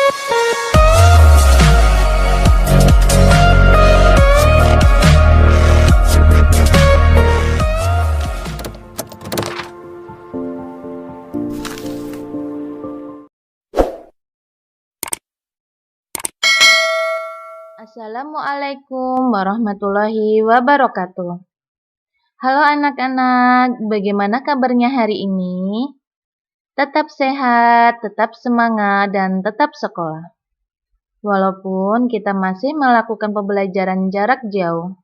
Assalamualaikum warahmatullahi wabarakatuh. Halo anak-anak, bagaimana kabarnya hari ini? Tetap sehat, tetap semangat, dan tetap sekolah. Walaupun kita masih melakukan pembelajaran jarak jauh,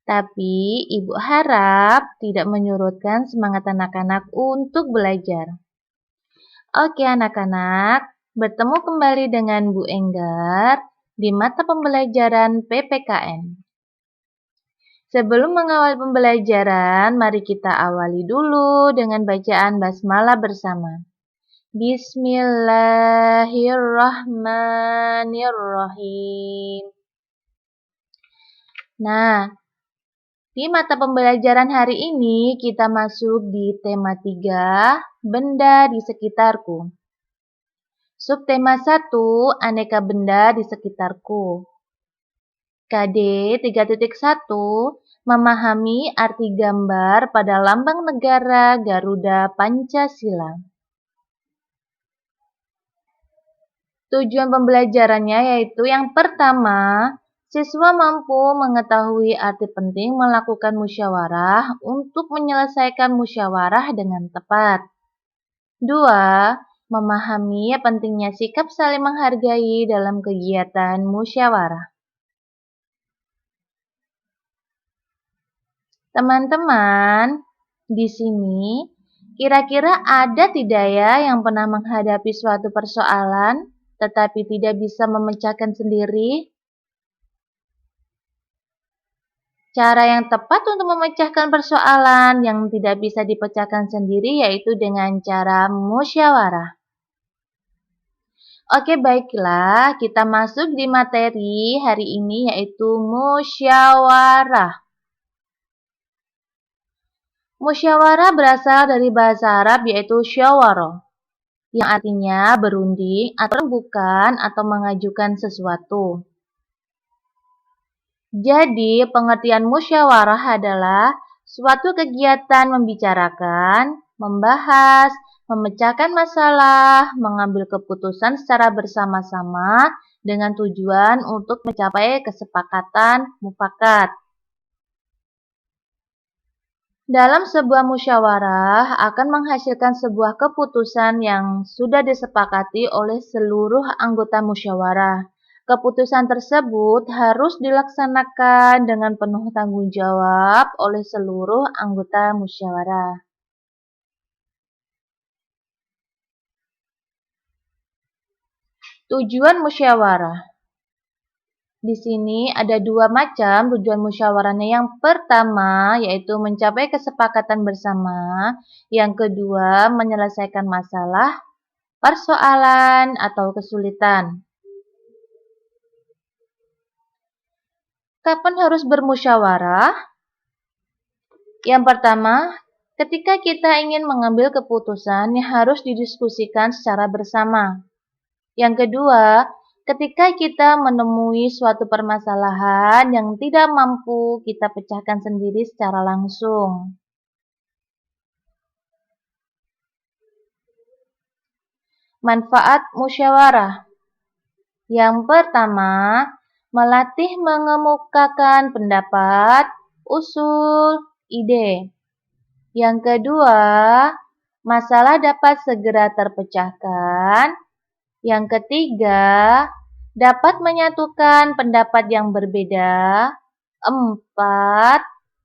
tapi Ibu harap tidak menyurutkan semangat anak-anak untuk belajar. Oke anak-anak, bertemu kembali dengan Bu Enggar di mata pembelajaran PPKN. Sebelum mengawal pembelajaran, mari kita awali dulu dengan bacaan basmalah bersama. Bismillahirrahmanirrahim. Nah, di mata pembelajaran hari ini kita masuk di tema 3, benda di sekitarku. Subtema 1, aneka benda di sekitarku. KD 3.1, memahami arti gambar pada lambang negara Garuda Pancasila. Tujuan pembelajarannya yaitu yang pertama, siswa mampu mengetahui arti penting melakukan musyawarah untuk menyelesaikan musyawarah dengan tepat. 2. Memahami pentingnya sikap saling menghargai dalam kegiatan musyawarah. Teman-teman, di sini kira-kira ada tidak ya yang pernah menghadapi suatu persoalan tetapi tidak bisa memecahkan sendiri? Cara yang tepat untuk memecahkan persoalan yang tidak bisa dipecahkan sendiri yaitu dengan cara musyawarah. Oke, baiklah, kita masuk di materi hari ini yaitu musyawarah. Musyawarah berasal dari bahasa Arab yaitu syawara, yang artinya berunding atau rembukan atau mengajukan sesuatu. Jadi, pengertian musyawarah adalah suatu kegiatan membicarakan, membahas, memecahkan masalah, mengambil keputusan secara bersama-sama dengan tujuan untuk mencapai kesepakatan mufakat. Dalam sebuah musyawarah akan menghasilkan sebuah keputusan yang sudah disepakati oleh seluruh anggota musyawarah. Keputusan tersebut harus dilaksanakan dengan penuh tanggung jawab oleh seluruh anggota musyawarah. Tujuan musyawarah. Di sini ada dua macam tujuan musyawarahnya. Yang pertama yaitu mencapai kesepakatan bersama. Yang kedua menyelesaikan masalah, persoalan, atau kesulitan. Kapan harus bermusyawarah? Yang pertama, ketika kita ingin mengambil keputusan yang harus didiskusikan secara bersama. Yang kedua, ketika kita menemui suatu permasalahan yang tidak mampu kita pecahkan sendiri secara langsung. Manfaat musyawarah. Yang pertama, melatih mengemukakan pendapat, usul, ide. Yang kedua, masalah dapat segera terpecahkan. Yang ketiga, dapat menyatukan pendapat yang berbeda. 4.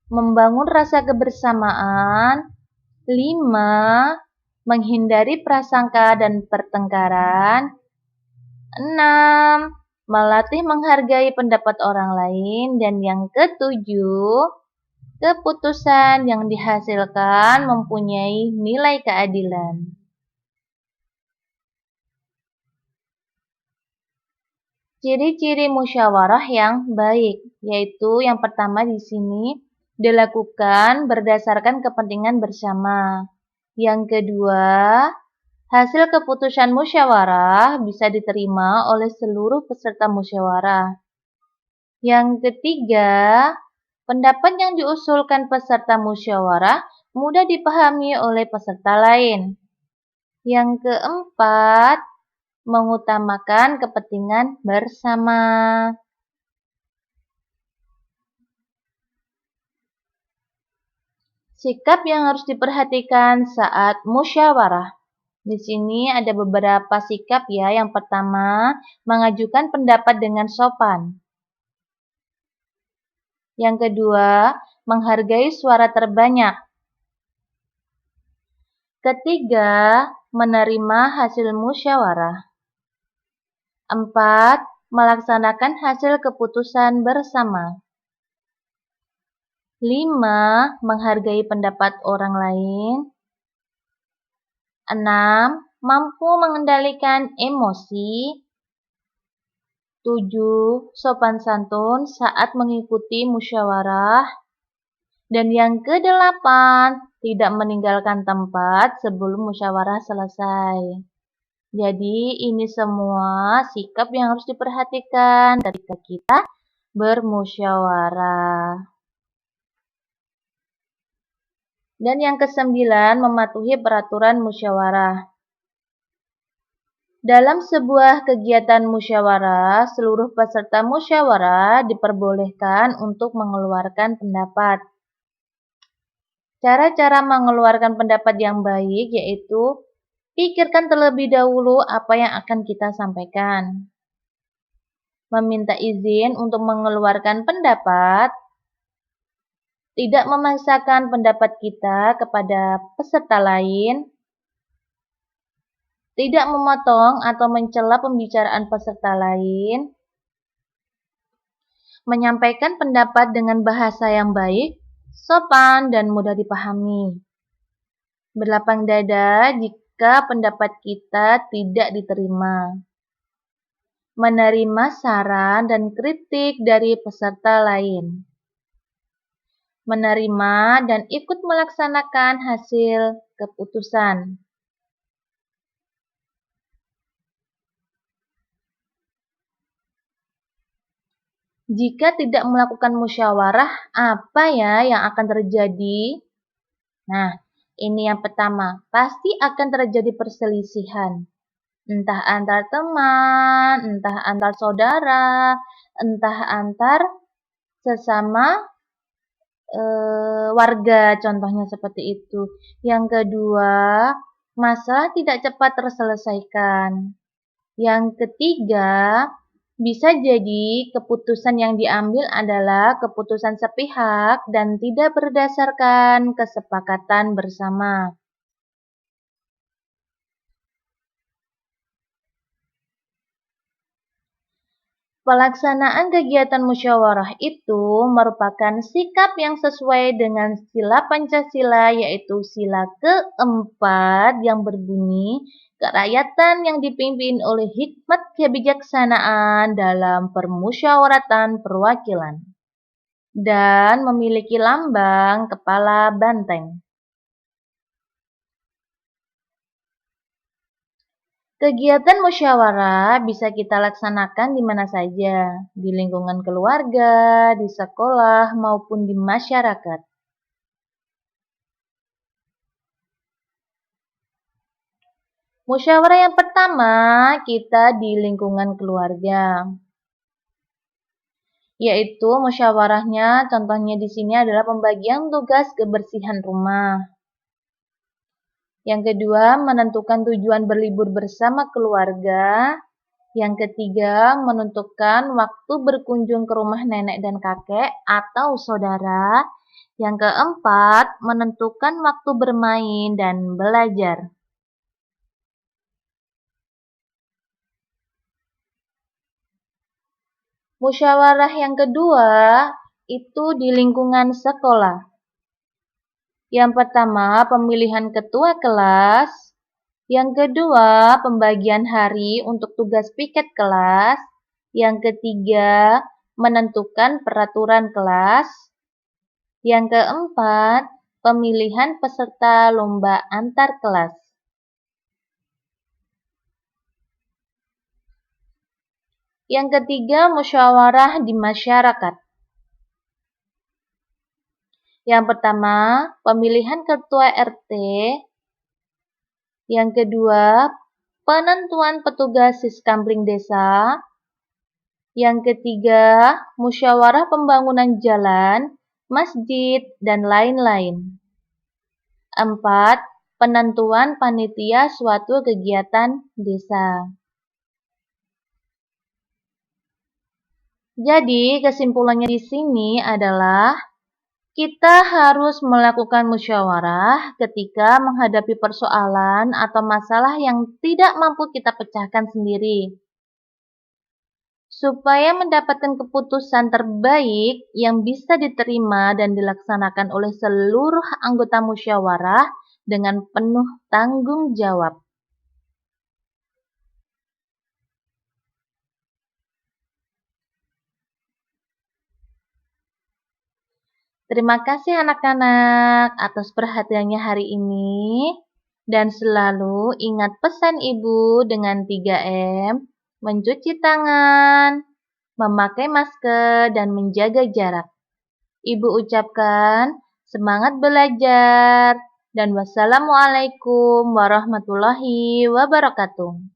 Membangun rasa kebersamaan. 5. Menghindari prasangka dan pertengkaran. 6. Melatih menghargai pendapat orang lain. Dan yang ketujuh, keputusan yang dihasilkan mempunyai nilai keadilan. Ciri-ciri musyawarah yang baik, yaitu yang pertama di sini dilakukan berdasarkan kepentingan bersama. Yang kedua, Hasil keputusan musyawarah bisa diterima oleh seluruh peserta musyawarah. Yang ketiga, pendapat yang diusulkan peserta musyawarah mudah dipahami oleh peserta lain. Yang keempat, mengutamakan kepentingan bersama. Sikap yang harus diperhatikan saat musyawarah. Di sini ada beberapa sikap ya. Yang pertama, mengajukan pendapat dengan sopan. Yang kedua, menghargai suara terbanyak. Ketiga, menerima hasil musyawarah. 4. Melaksanakan hasil keputusan bersama. 5. Menghargai pendapat orang lain. 6. Mampu mengendalikan emosi. 7. Sopan santun saat mengikuti musyawarah. Dan yang kedelapan, tidak meninggalkan tempat sebelum musyawarah selesai. Jadi ini semua sikap yang harus diperhatikan ketika kita bermusyawarah. Dan yang kesembilan, mematuhi peraturan musyawarah. Dalam sebuah kegiatan musyawarah, seluruh peserta musyawarah diperbolehkan untuk mengeluarkan pendapat. Cara-cara mengeluarkan pendapat yang baik yaitu pikirkan terlebih dahulu apa yang akan kita sampaikan. Meminta izin untuk mengeluarkan pendapat. Tidak memaksakan pendapat kita kepada peserta lain. Tidak memotong atau mencela pembicaraan peserta lain. Menyampaikan pendapat dengan bahasa yang baik, sopan, dan mudah dipahami. Berlapang dada jika pendapat kita tidak diterima. Menerima saran dan kritik dari peserta lain. Menerima dan ikut melaksanakan hasil keputusan. Jika tidak melakukan musyawarah, apa ya yang akan terjadi? Nah, ini yang pertama, pasti akan terjadi perselisihan. Entah antar teman, entah antar saudara, entah antar sesama warga, contohnya seperti itu. Yang kedua, masalah tidak cepat terselesaikan. Yang ketiga, bisa jadi keputusan yang diambil adalah keputusan sepihak dan tidak berdasarkan kesepakatan bersama. Pelaksanaan kegiatan musyawarah itu merupakan sikap yang sesuai dengan sila Pancasila, yaitu sila keempat yang berbunyi, kerakyatan yang dipimpin oleh hikmat kebijaksanaan dalam permusyawaratan perwakilan, dan memiliki lambang kepala banteng. Kegiatan musyawarah bisa kita laksanakan di mana saja, di lingkungan keluarga, di sekolah, maupun di masyarakat. Musyawarah yang pertama, kita di lingkungan keluarga. Yaitu musyawarahnya, contohnya di sini adalah pembagian tugas kebersihan rumah. Yang kedua, menentukan tujuan berlibur bersama keluarga. Yang ketiga, menentukan waktu berkunjung ke rumah nenek dan kakek atau saudara. Yang keempat, menentukan waktu bermain dan belajar. Musyawarah yang kedua, itu di lingkungan sekolah. Yang pertama, pemilihan ketua kelas. Yang kedua, pembagian hari untuk tugas piket kelas. Yang ketiga, menentukan peraturan kelas. Yang keempat, pemilihan peserta lomba antar kelas. Yang ketiga, musyawarah di masyarakat. Yang pertama, pemilihan ketua RT. Yang kedua, penentuan petugas Siskambling desa. Yang ketiga, musyawarah pembangunan jalan, masjid, dan lain-lain. 4. Penentuan panitia suatu kegiatan desa. Jadi, kesimpulannya di sini adalah kita harus melakukan musyawarah ketika menghadapi persoalan atau masalah yang tidak mampu kita pecahkan sendiri. Supaya mendapatkan keputusan terbaik yang bisa diterima dan dilaksanakan oleh seluruh anggota musyawarah dengan penuh tanggung jawab. Terima kasih anak-anak atas perhatiannya hari ini. Dan selalu ingat pesan ibu dengan 3M, mencuci tangan, memakai masker, dan menjaga jarak. Ibu ucapkan semangat belajar dan wassalamualaikum warahmatullahi wabarakatuh.